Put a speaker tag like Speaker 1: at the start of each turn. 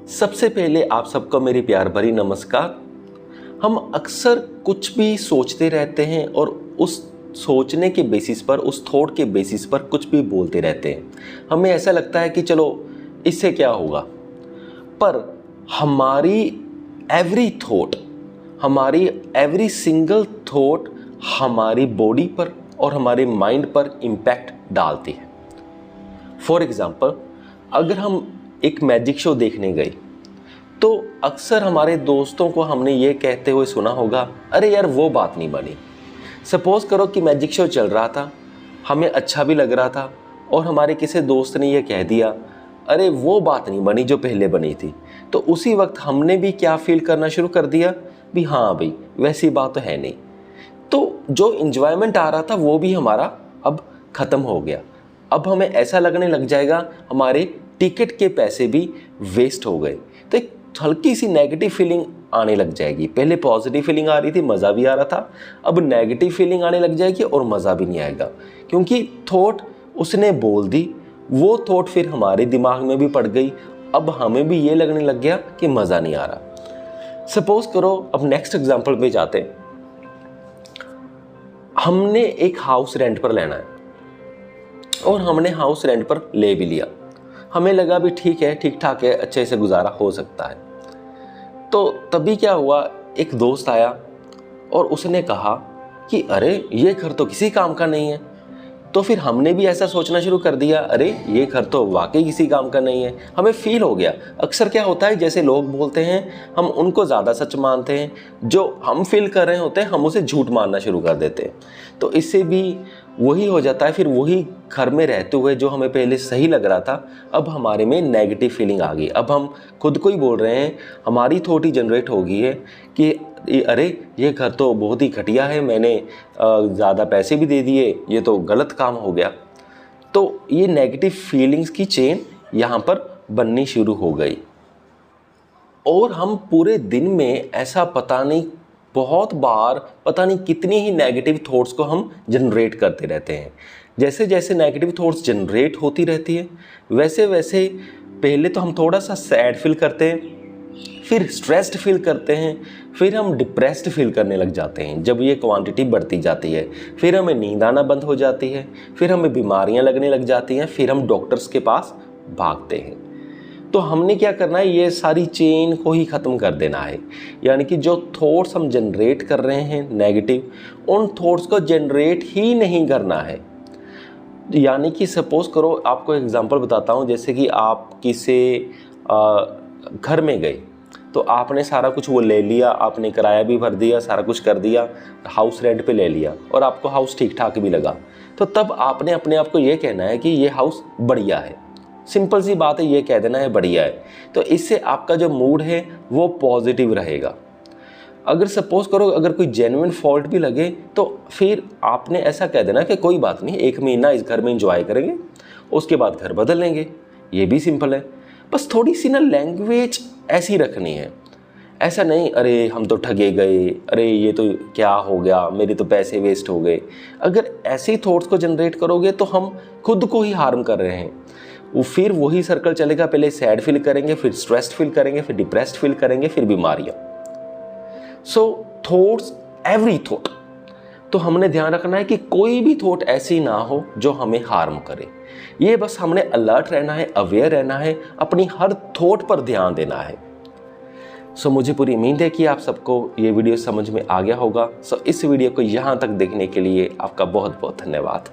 Speaker 1: सबसे पहले आप सबको मेरी प्यार भरी नमस्कार। हम अक्सर कुछ भी सोचते रहते हैं और उस सोचने के बेसिस पर, उस थॉट के बेसिस पर कुछ भी बोलते रहते हैं। हमें ऐसा लगता है कि चलो इससे क्या होगा, पर हमारी एवरी थॉट, हमारी एवरी सिंगल थॉट हमारी बॉडी पर और हमारे माइंड पर इम्पैक्ट डालती है। फॉर एग्ज़ाम्पल, अगर हम एक मैजिक शो देखने गए तो अक्सर हमारे दोस्तों को हमने ये कहते हुए सुना होगा, अरे यार वो बात नहीं बनी। सपोज़ करो कि मैजिक शो चल रहा था, हमें अच्छा भी लग रहा था और हमारे किसी दोस्त ने ये कह दिया, अरे वो बात नहीं बनी जो पहले बनी थी। तो उसी वक्त हमने भी क्या फील करना शुरू कर दिया भी हाँ भाई वैसी बात तो है नहीं। तो जो इंजॉयमेंट आ रहा था वो भी हमारा अब ख़त्म हो गया। अब हमें ऐसा लगने लग जाएगा हमारे टिकट के पैसे भी वेस्ट हो गए। तो एक हल्की सी नेगेटिव फीलिंग आने लग जाएगी। पहले पॉजिटिव फीलिंग आ रही थी, मज़ा भी आ रहा था, अब नेगेटिव फीलिंग आने लग जाएगी और मज़ा भी नहीं आएगा, क्योंकि थॉट उसने बोल दी, वो थॉट फिर हमारे दिमाग में भी पड़ गई। अब हमें भी ये लगने लग गया कि मज़ा नहीं आ रहा। सपोज़ करो, अब नेक्स्ट एग्जाम्पल पे जाते हैं। हमने एक हाउस रेंट पर लेना है और हमने हाउस रेंट पर ले भी लिया। हमें लगा भी ठीक है, ठीक ठाक है, अच्छे से गुजारा हो सकता है। तो तभी क्या हुआ, एक दोस्त आया और उसने कहा कि अरे ये घर तो किसी काम का नहीं है। तो फिर हमने भी ऐसा सोचना शुरू कर दिया, अरे ये घर तो वाकई किसी काम का नहीं है। हमें फील हो गया। अक्सर क्या होता है, जैसे लोग बोलते हैं हम उनको ज़्यादा सच मानते हैं, जो हम फील कर रहे होते हैं हम उसे झूठ मानना शुरू कर देते हैं। तो इससे भी वही हो जाता है, फिर वही घर में रहते हुए जो हमें पहले सही लग रहा था अब हमारे में नेगेटिव फीलिंग आ गई। अब हम खुद को ही बोल रहे हैं, हमारी थॉट ही जनरेट हो गई है कि अरे ये घर तो बहुत ही घटिया है, मैंने ज़्यादा पैसे भी दे दिए, ये तो गलत काम हो गया। तो ये नेगेटिव फीलिंग्स की चेन यहाँ पर बननी शुरू हो गई और हम पूरे दिन में ऐसा पता नहीं बहुत बार, पता नहीं कितनी ही नेगेटिव थॉट्स को हम जनरेट करते रहते हैं। जैसे जैसे नेगेटिव थॉट्स जनरेट होती रहती है वैसे वैसे पहले तो हम थोड़ा सा सैड फील करते हैं, फिर स्ट्रेस्ड फील करते हैं, फिर हम डिप्रेस्ड फील करने लग जाते हैं। जब ये क्वांटिटी बढ़ती जाती है फिर हमें नींद आना बंद हो जाती है, फिर हमें बीमारियां लगने लग जाती हैं, फिर हम डॉक्टर्स के पास भागते हैं। तो हमने क्या करना है, ये सारी चेन को ही ख़त्म कर देना है। यानी कि जो थॉट्स हम जनरेट कर रहे हैं नेगेटिव, उन थॉट्स को जनरेट ही नहीं करना है। यानी कि सपोज़ करो, आपको एग्जांपल बताता हूँ। जैसे कि आप किसी घर में गए तो आपने सारा कुछ वो ले लिया, आपने किराया भी भर दिया, सारा कुछ कर दिया, हाउस रेंट पे ले लिया और आपको हाउस ठीक ठाक भी लगा। तो तब आपने अपने आप को ये कहना है कि ये हाउस बढ़िया है। सिंपल सी बात है, ये कह देना है बढ़िया है। तो इससे आपका जो मूड है वो पॉजिटिव रहेगा। अगर सपोज़ करो अगर कोई जेन्युइन फॉल्ट भी लगे तो फिर आपने ऐसा कह देना कि कोई बात नहीं, 1 महीना इस घर में एंजॉय करेंगे, उसके बाद घर बदल लेंगे। ये भी सिंपल है। बस थोड़ी सी ना लैंग्वेज ऐसी रखनी है। ऐसा नहीं अरे हम तो ठगे गए, अरे ये तो क्या हो गया, मेरे तो पैसे वेस्ट हो गए। अगर ऐसे थॉट्स को जनरेट करोगे तो हम खुद को ही हार्म कर रहे हैं। वो फिर वही सर्कल चलेगा, पहले सैड फील करेंगे, फिर स्ट्रेस्ड फील करेंगे, फिर डिप्रेस्ड फील करेंगे, फिर बीमारियां। सो थॉट्स, एवरी थॉट, तो हमने ध्यान रखना है कि कोई भी थॉट ऐसी ना हो जो हमें हार्म करे। ये बस हमने अलर्ट रहना है, अवेयर रहना है, अपनी हर थॉट पर ध्यान देना है। सो मुझे पूरी उम्मीद है कि आप सबको ये वीडियो समझ में आ गया होगा। सो इस वीडियो को यहाँ तक देखने के लिए आपका बहुत बहुत धन्यवाद।